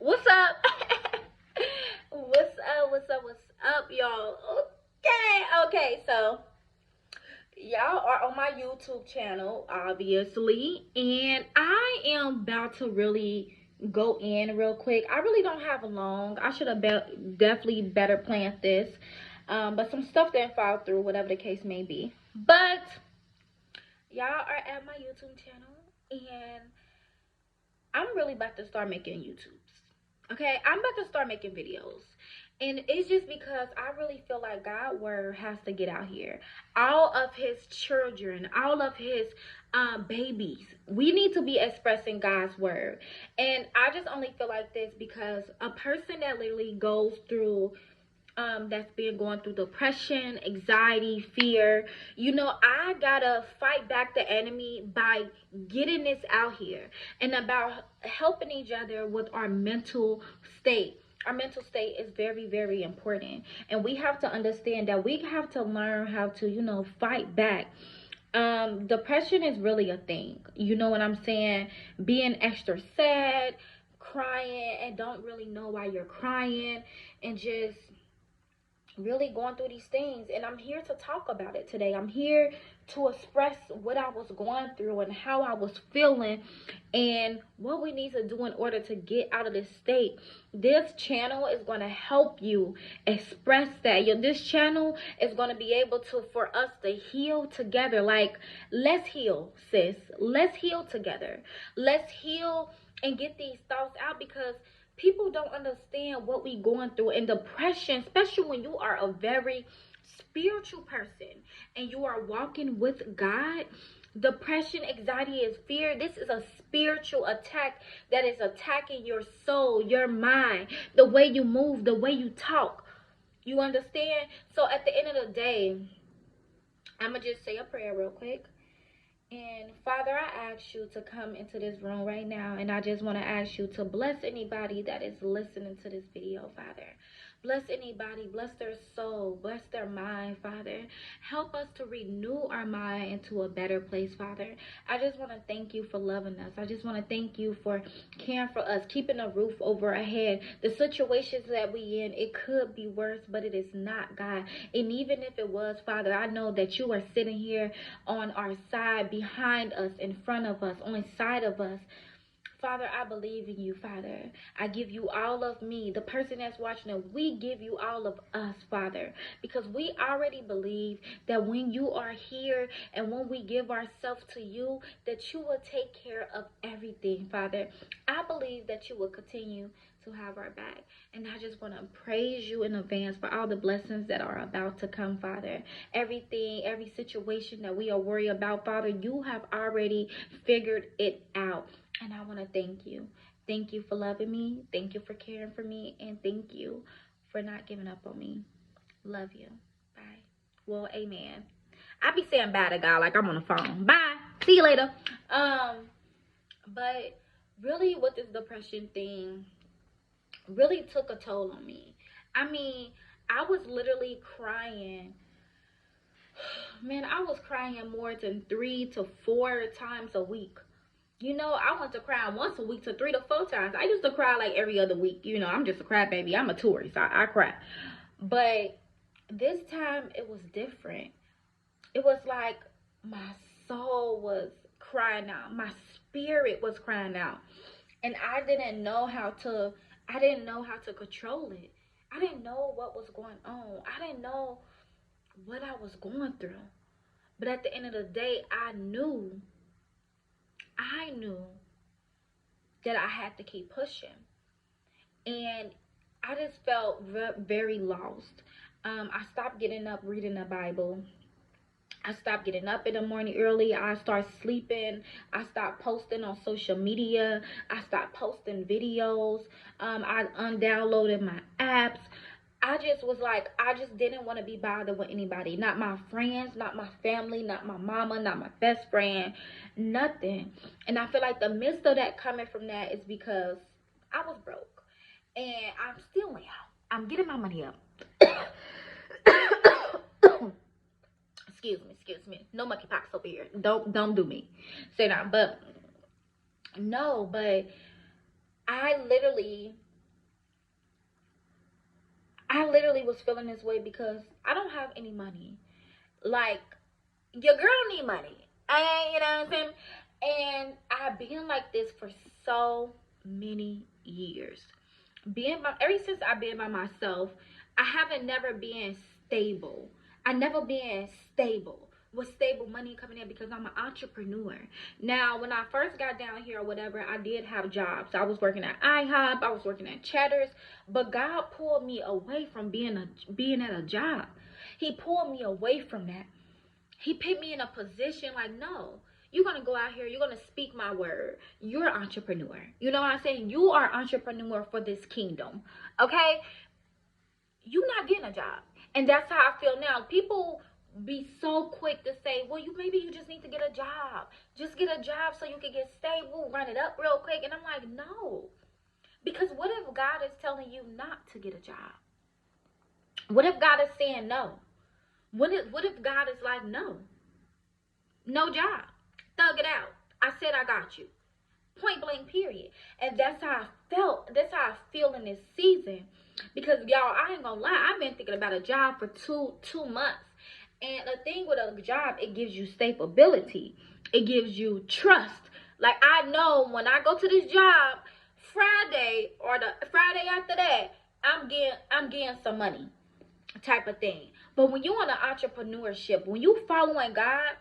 What's up? What's up, y'all? Okay, so y'all are on my YouTube channel, obviously, and I am about to really go in real quick. I really don't have long. I should have definitely better planned this, but some stuff didn't fall through, whatever the case may be. But y'all are at my YouTube channel, and I'm really about to start making YouTubes. Okay, I'm about to start making videos. And it's just because I really feel like God's word has to get out here. All of his children, all of his babies, we need to be expressing God's word. And I just only feel like this because a person that literally goes through that's been going through depression, anxiety, fear, I gotta fight back the enemy by getting this out here and about helping each other with our mental state. Our mental state is very, very important, and we have to understand that we have to learn how to fight back. Depression is really a thing, you know what I'm saying? Being extra sad, crying, and don't really know why you're crying, and just really going through these things. And I'm here to talk about it today. I'm here to express what I was going through and how I was feeling and what we need to do in order to get out of this state. This channel is going to help you express that. This channel is going to be able to, for us to heal together. Like, let's heal, sis. Let's heal together. Let's heal and get these thoughts out, because people don't understand what we going through. And depression, especially when you are a very spiritual person and you are walking with God, depression, anxiety, and fear, this is a spiritual attack that is attacking your soul, your mind, the way you move, the way you talk. You understand? So at the end of the day, I'm gonna just say a prayer real quick. And Father, I ask you to come into this room right now, and I just want to ask you to bless anybody that is listening to this video, Father. Bless anybody, bless their soul, bless their mind, Father. Help us to renew our mind into a better place, Father. I just want to thank you for loving us. I just want to thank you for caring for us, keeping a roof over our head. The situations that we in, it could be worse, but it is not, God. And even if it was, Father, I know that you are sitting here on our side, behind us, in front of us, on the side of us. Father, I believe in you, Father. I give you all of me, the person that's watching it. We give you all of us, Father, because we already believe that when you are here and when we give ourselves to you, that you will take care of everything, Father. I believe that you will continue to have our back. And I just want to praise you in advance for all the blessings that are about to come, Father. Everything, every situation that we are worried about, Father, you have already figured it out. And I want to thank you. Thank you for loving me. Thank you for caring for me. And thank you for not giving up on me. Love you. Bye. Well, amen. I be saying bye to God like I'm on the phone. Bye. See you later. But really with this depression thing, really took a toll on me. I mean, I was literally crying. Man, I was crying more than 3 to 4 times a week. I went to cry once a week to 3 to 4 times. I used to cry like every other week. I'm just a crybaby. I'm a tourist. I cry. But this time it was different. It was like my soul was crying out. My spirit was crying out. And I didn't know how to control it. I didn't know what was going on. I didn't know what I was going through. But at the end of the day, I knew that I had to keep pushing. And I just felt very lost. I stopped getting up reading the Bible. I stopped getting up in the morning early. I started sleeping. I stopped posting on social media. I stopped posting videos. I undownloaded my apps. I just didn't want to be bothered with anybody. Not my friends, not my family, not my mama, not my best friend, nothing. And I feel like the midst of that coming from that is because I was broke. And I'm still now. I'm getting my money up. Excuse me. No monkeypox over here. Don't do me. Say that. But no, but I literally I literally was feeling this way because I don't have any money. Like, your girl don't need money. You know what I'm saying? And I've been like this for so many years. Ever since I've been by myself, I haven't never been stable. I never been stable with stable money coming in because I'm an entrepreneur. Now, when I first got down here or whatever, I did have jobs. I was working at IHOP, I was working at Cheddar's, but God pulled me away from being at a job. He pulled me away from that. He put me in a position like, no, you're going to go out here, you're going to speak my word. You're an entrepreneur. You know what I'm saying? You are an entrepreneur for this kingdom. Okay? You're not getting a job. And that's how I feel now. People be so quick to say, well, maybe you just need to get a job. Just get a job so you can get stable, run it up real quick. And I'm like, no. Because what if God is telling you not to get a job? What if God is saying no? What if God is like, no job, thug it out, I said I got you, point blank, period. And that's how I felt. That's how I feel in this season. Because y'all, I ain't gonna lie, I've been thinking about a job for two months. And the thing with a job, it gives you stability, it gives you trust. Like, I know when I go to this job Friday or the Friday after that, I'm getting some money, type of thing. But when you're in an entrepreneurship, when you following God,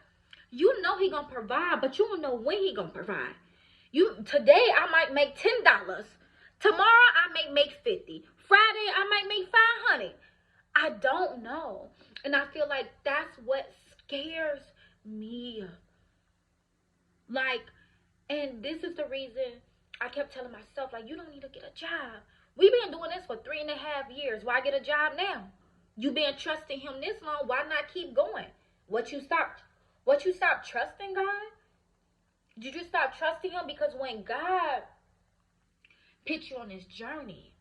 you know he gonna provide, but you don't know when he gonna provide. Today I might make $10. Tomorrow I may make 50. Friday I might make 500. I don't know. And I feel like that's what scares me. Like, and this is the reason I kept telling myself, like, you don't need to get a job. We've been doing this for 3.5 years. Why get a job now? You been trusting him this long. Why not keep going? What you stopped trusting God? Did you stop trusting him? Because when God put you on this journey,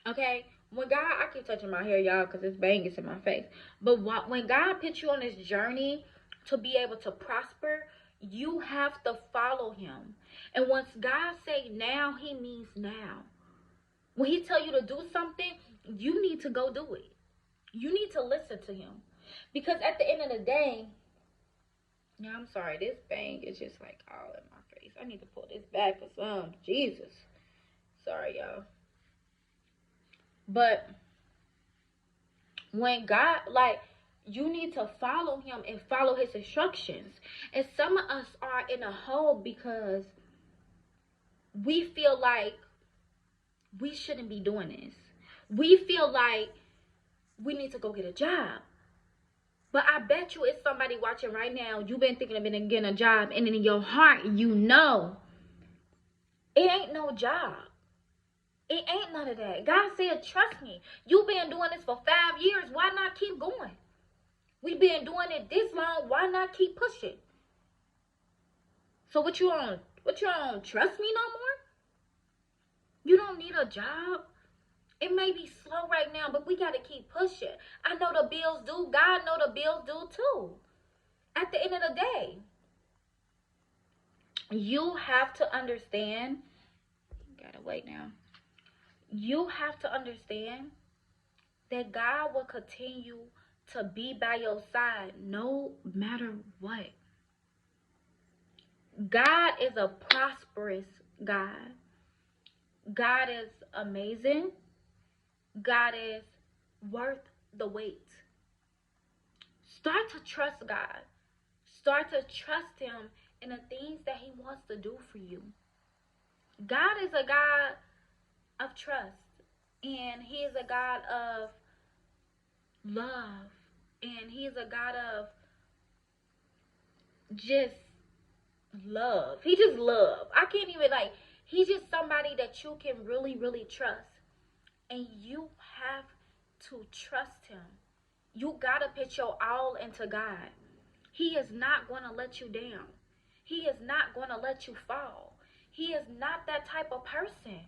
okay? When God, I keep touching my hair, y'all, because it's banging in my face. But when God put you on this journey to be able to prosper, you have to follow him. And once God say now, he means now. When he tell you to do something, you need to go do it. You need to listen to him. Because at the end of the day, yeah, I'm sorry, this bang is just like all in my face. I need to pull this back for some. Jesus. Sorry, y'all. But when God, like, you need to follow him and follow his instructions. And some of us are in a hole because we feel like we shouldn't be doing this. We feel like we need to go get a job. But I bet you it's somebody watching right now. You've been thinking of getting a job, and in your heart, you know it ain't no job. It ain't none of that. God said, trust me. You've been doing this for 5 years. Why not keep going? We've been doing it this long. Why not keep pushing? So what you on? Trust me no more? You don't need a job. It may be slow right now, but we got to keep pushing. I know the bills do. God know the bills do too. At the end of the day, you have to understand. Gotta wait now. You have to understand that God will continue to be by your side no matter what. God is a prosperous God. God is amazing. God is worth the wait. Start to trust God. Start to trust him in the things that he wants to do for you. God is a God of trust. And he is a God of love. And he is a God of just love. He just love. I can't even, like, he's just somebody that you can really, really trust. And you have to trust him. You gotta put your all into God. He is not going to let you down. He is not going to let you fall. He is not that type of person.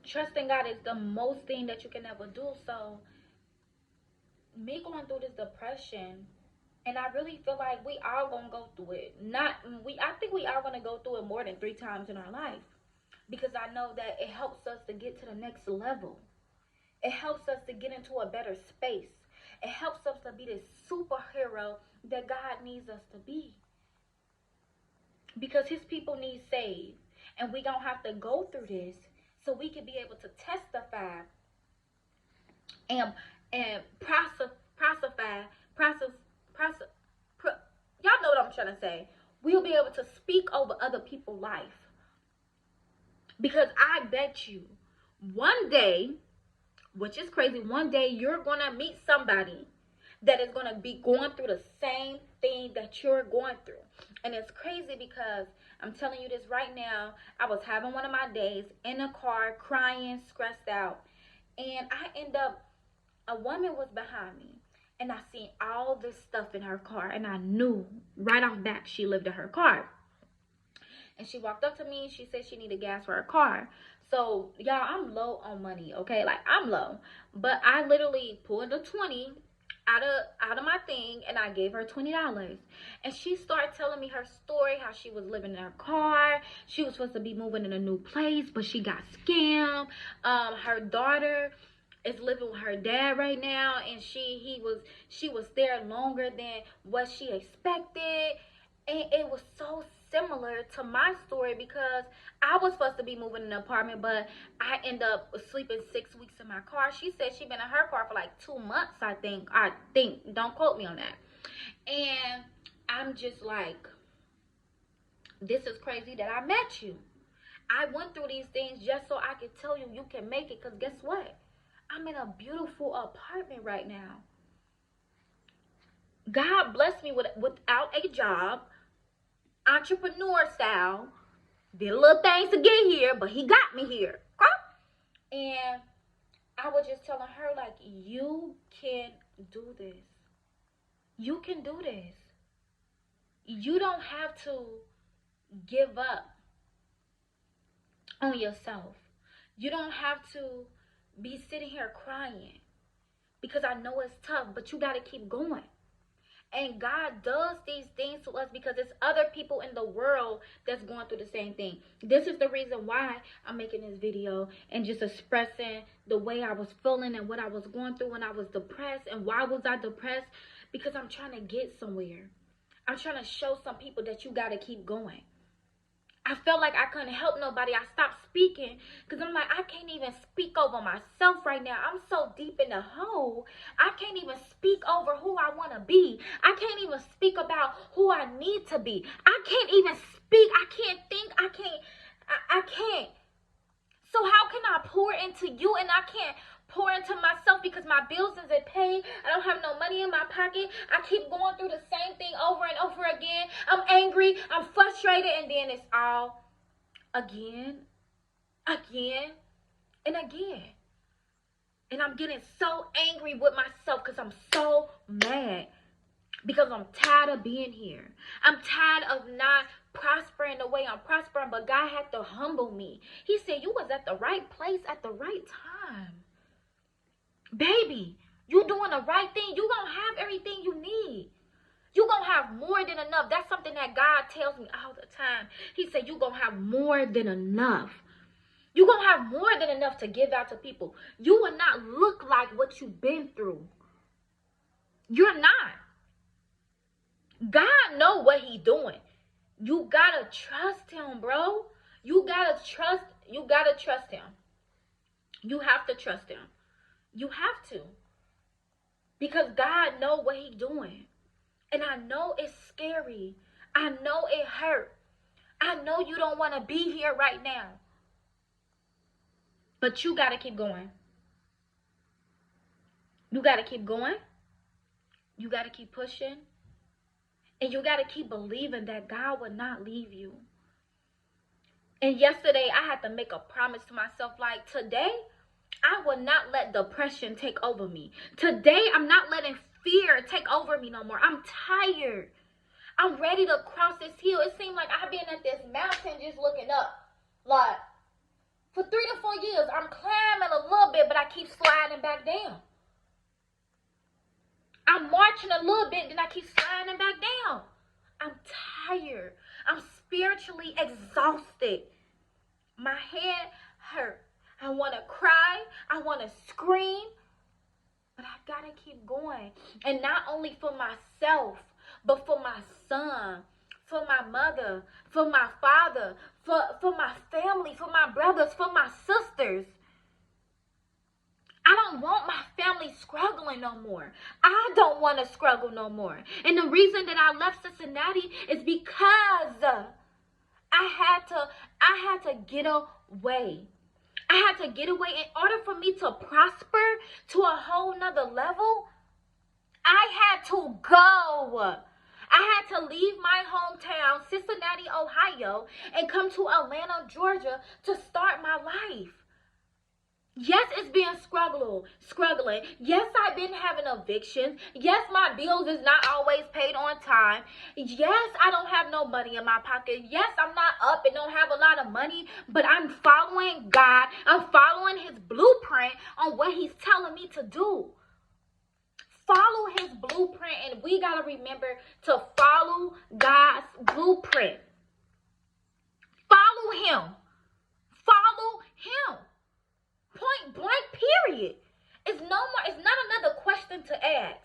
Trusting God is the most thing that you can ever do. So, me going through this depression, and I really feel like we all gonna go through it. I think we all gonna go through it more than 3 times in our life. because I know that it helps us to get to the next level. It helps us to get into a better space. It helps us to be the superhero that God needs us to be. Because his people need saved. And we don't have to go through this so we can be able to testify and y'all know what I'm trying to say. We'll be able to speak over other people's life. Because I bet you one day, which is crazy, one day you're going to meet somebody that is going to be going through the same thing that you're going through. And it's crazy because I'm telling you this right now. I was having one of my days in a car, crying, stressed out. And I end up, a woman was behind me. And I seen all this stuff in her car. And I knew right off bat she lived in her car. And she walked up to me and she said she needed gas for her car. So, y'all, I'm low on money, okay? Like, I'm low. But I literally pulled a 20 out of my thing, and I gave her $20. And she started telling me her story, how she was living in her car. She was supposed to be moving in a new place, but she got scammed. Her daughter is living with her dad right now, and she was there longer than what she expected. And it was so similar to my story because I was supposed to be moving in an apartment, but I end up sleeping 6 weeks in my car. She said she been in her car for like 2 months, I think. Don't quote me on that. And I'm just like, this is crazy that I met you. I went through these things just so I could tell you you can make it. Because guess what? I'm in a beautiful apartment right now. God blessed me without a job, entrepreneur style. Did little things to get here, but he got me here. Okay? And I was just telling her, like, you can do this. You can do this. You don't have to give up on yourself. You don't have to be sitting here crying, because I know it's tough, but you got to keep going. And God does these things to us because there's other people in the world that's going through the same thing. This is the reason why I'm making this video and just expressing the way I was feeling and what I was going through when I was depressed. And why was I depressed? Because I'm trying to get somewhere. I'm trying to show some people that you got to keep going. I felt like I couldn't help nobody. I stopped speaking because I'm like, I can't even speak over myself right now. I'm so deep in the hole. I can't even speak over who I want to be. I can't even speak about who I need to be. I can't even speak. I can't think. I can't. So how can I pour into you and I can't pour into myself because my bills isn't paid? I don't have no money in my pocket. I keep going through the same thing over and over again. I'm angry. I'm frustrated. And then it's all again, and again. And I'm getting so angry with myself because I'm so mad. Because I'm tired of being here. I'm tired of not prospering the way I'm prospering. But God had to humble me. He said, you was at the right place at the right time. Baby, you doing the right thing. You gonna have everything you need. You gonna have more than enough. That's something that God tells me all the time. He said, you gonna have more than enough. You gonna have more than enough to give out to people. You will not look like what you've been through. You're not. God know what he doing. You gotta trust him, bro. You gotta trust him. You have to trust him. You have to. Because God know what he doing. And I know it's scary. I know it hurt. I know you don't want to be here right now. But you gotta keep going. You gotta keep going. You gotta keep pushing. And you got to keep believing that God will not leave you. And yesterday, I had to make a promise to myself, like, today, I will not let depression take over me. Today, I'm not letting fear take over me no more. I'm tired. I'm ready to cross this hill. It seems like I've been at this mountain just looking up. Like, for 3 to 4 years, I'm climbing a little bit, but I keep sliding back down. I'm marching a little bit, then I keep sliding back down. I'm tired. I'm spiritually exhausted. My head hurt. I want to cry. I want to scream. But I got to keep going. And not only for myself, but for my son, for my mother, for my father, for my family, for my brothers, for my sisters. I don't want my family struggling no more. I don't want to struggle no more. And the reason that I left Cincinnati is because I had to get away. I had to get away. In order for me to prosper to a whole nother level, I had to go. I had to leave my hometown, Cincinnati, Ohio, and come to Atlanta, Georgia to start my life. Yes, it's been struggling. Yes, I've been having evictions. Yes, my bills is not always paid on time. Yes, I don't have no money in my pocket. Yes, I'm not up and don't have a lot of money, but I'm following God. I'm following his blueprint on what he's telling me to do. Follow his blueprint, and we got to remember to follow God's blueprint. Follow him. Follow him. Point blank, period. It's no more. It's not another question to ask.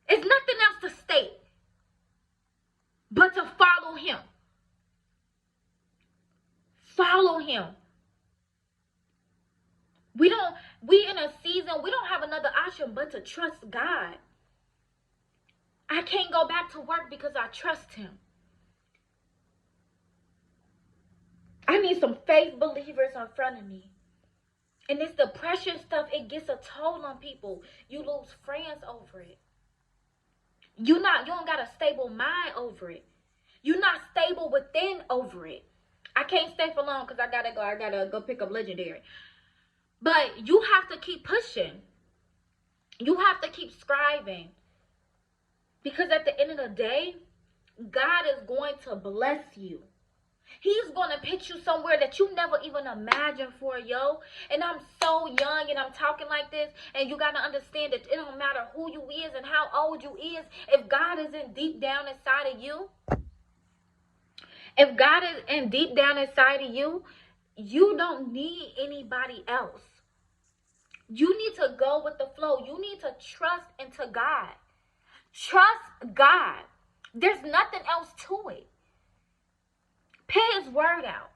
It's nothing else to state but to follow him. Follow him. We in a season, we don't have another option but to trust God. I can't go back to work because I trust him. I need some faith believers in front of me. And this depression stuff, it gets a toll on people. You lose friends over it. You don't got a stable mind over it. You're not stable within over it. I can't stay for long because I gotta go pick up Legendary. But you have to keep pushing. You have to keep striving. Because at the end of the day, God is going to bless you. He's going to pitch you somewhere that you never even imagined for, yo. And I'm so young and I'm talking like this. And you got to understand that it don't matter who you is and how old you is. If God is in deep down inside of you. If God is in deep down inside of you, you don't need anybody else. You need to go with the flow. You need to trust into God. Trust God. There's nothing else to it. Put his word out.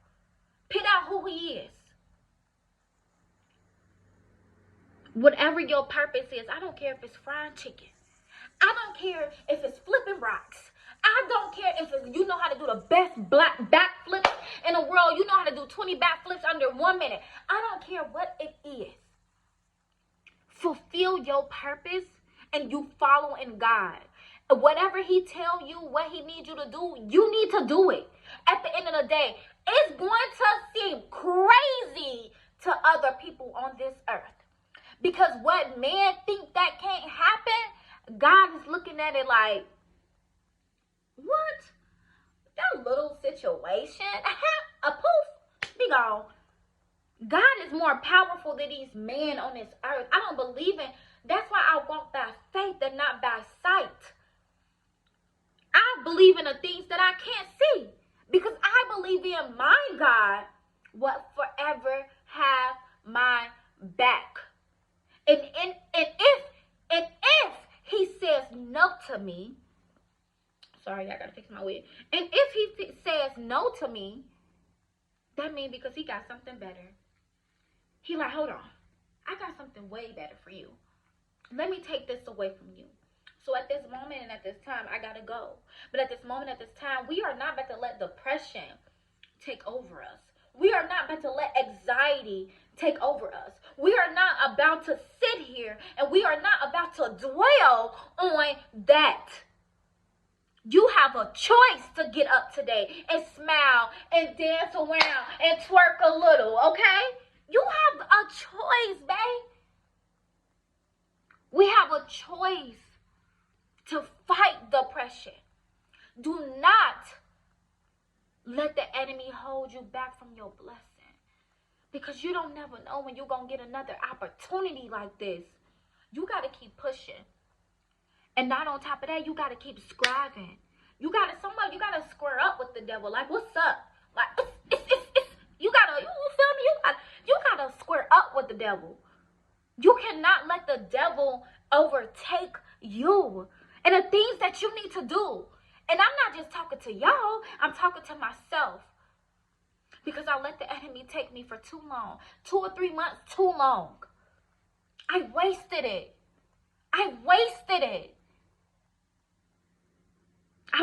Put out who he is. Whatever your purpose is, I don't care if it's frying chicken. I don't care if it's flipping rocks. I don't care if you know how to do the best backflips in the world. You know how to do 20 backflips under 1 minute. I don't care what it is. Fulfill your purpose and you follow in God. Whatever he tell you, what he needs you to do, you need to do it. At the end of the day, it's going to seem crazy to other people on this earth. Because what man think that can't happen, God is looking at it like, what? That little situation? A poof, be gone. God is more powerful than these men on this earth. I don't believe in. That's why I walk by faith and not by sight. I believe in the things that I can't see. Because I believe in my God will forever have my back. And if he says no to me, sorry, I gotta fix my wig. And if he says no to me, that means because he got something better. He like, hold on, I got something way better for you. Let me take this away from you. So at this moment and at this time, I gotta go. But at this moment, at this time, we are not about to let depression take over us. We are not about to let anxiety take over us. We are not about to sit here and we are not about to dwell on that. You have a choice to get up today and smile and dance around and twerk a little, okay? You have a choice, babe. We have a choice to fight depression. Do not let the enemy hold you back from your blessing. Because you don't never know when you're going to get another opportunity like this. You got to keep pushing. And not on top of that, you got to keep striving. You got to square up with the devil. Like, what's up? Like, devil. You cannot let the devil overtake you and the things that you need to do. And I'm not just talking to y'all, I'm talking to myself. Because I let the enemy take me for too long. 2 or 3 months, too long. I wasted it. I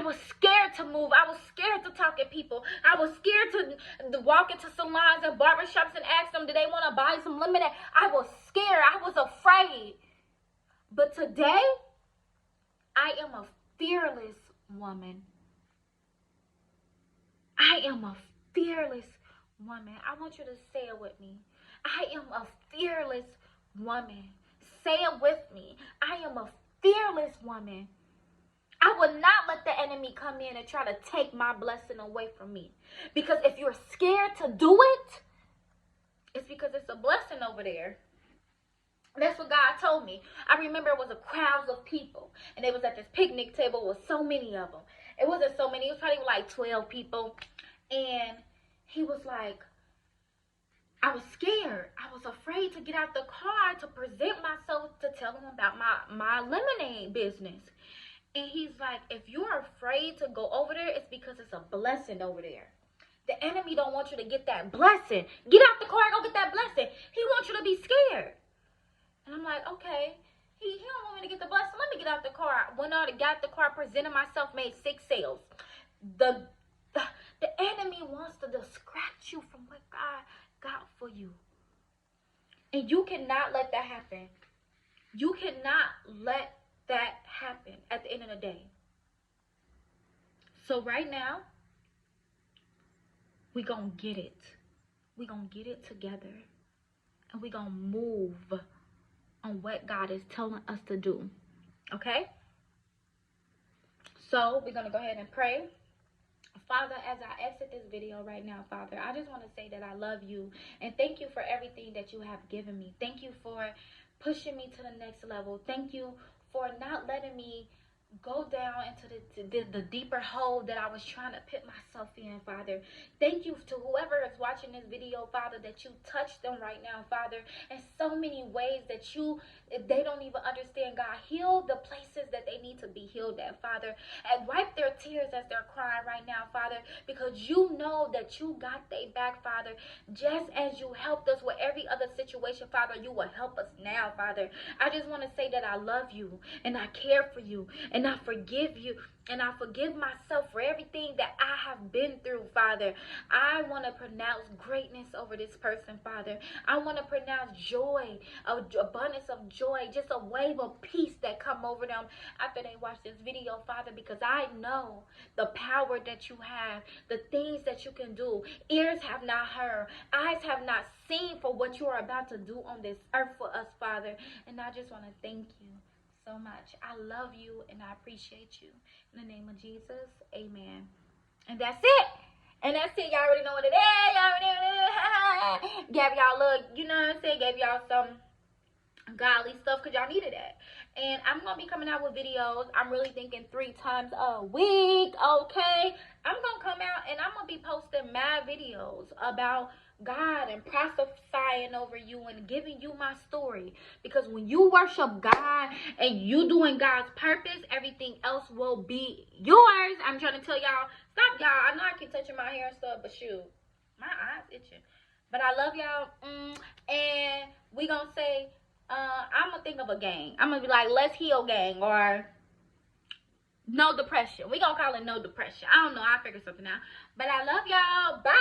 was scared to move. I was scared to talk to people. I was scared to walk into salons and barbershops and ask them, do they want to buy some lemonade? I was scared. I was afraid. But today, I am a fearless woman. I am a fearless woman. I want you to say it with me. I am a fearless woman. Say it with me. I am a fearless woman. I will not let the enemy come in and try to take my blessing away from me. Because if you're scared to do it, it's because it's a blessing over there. That's what God told me. I remember it was a crowd of people. And they was at this picnic table with so many of them. It wasn't so many. It was probably like 12 people. And he was like, I was scared. I was afraid to get out the car to present myself to tell him about my lemonade business. And he's like, if you're afraid to go over there, it's because it's a blessing over there. The enemy don't want you to get that blessing. Get out the car and go get that blessing. He wants you to be scared. And I'm like, okay. He don't want me to get the blessing. Let me get out the car. Went out and got the car, presented myself, made 6 sales. The enemy wants to distract you from what God got for you. And you cannot let that happen. You cannot let that happen at the end of the day. So right now, we gonna get it. We gonna get it together. And we gonna move on what God is telling us to do. Okay? So we're gonna go ahead and pray. Father, as I exit this video right now, Father, I just want to say that I love you and thank you for everything that you have given me. Thank you for pushing me to the next level. Thank you for not letting me go down into the deeper hole that I was trying to put myself in, Father. Thank you to whoever is watching this video, Father, that you touched them right now, Father, in so many ways that they don't even understand, God. Heal the places that they need to be healed at, Father, and wipe their tears as they're crying right now, Father, because you know that you got their back, Father. Just as you helped us with every other situation, Father, you will help us now, Father. I just want to say that I love you and I care for you and I forgive you and I forgive myself for everything that I have been through, Father. I want to pronounce greatness over this person, Father. I want to pronounce joy, abundance of joy, just a wave of peace that come over them after they watch this video, Father, because I know the power that you have, the things that you can do. Ears have not heard, eyes have not seen for what you are about to do on this earth for us, Father. And I just want to thank you so much. I love you and I appreciate you. In the name of Jesus, amen. And that's it. And that's it. Y'all already know what it is. Y'all already gave y'all look, you know what I'm saying? Gave y'all some godly stuff because y'all needed that. And I'm going to be coming out with videos. I'm really thinking 3 times a week, okay? I'm going to come out and I'm going to be posting mad videos about God and prophesying over you and giving you my story. Because when you worship God and you doing God's purpose, everything else will be yours. I'm trying to tell y'all, stop y'all. I know I keep touching my hair and stuff, but shoot, my eyes itching. But I love y'all. And we gonna say, I'm gonna think of a gang. I'm gonna be like, Let's Heal Gang or No Depression. We gonna call it No Depression. I don't know. I'll figure something out. But I love y'all. Bye.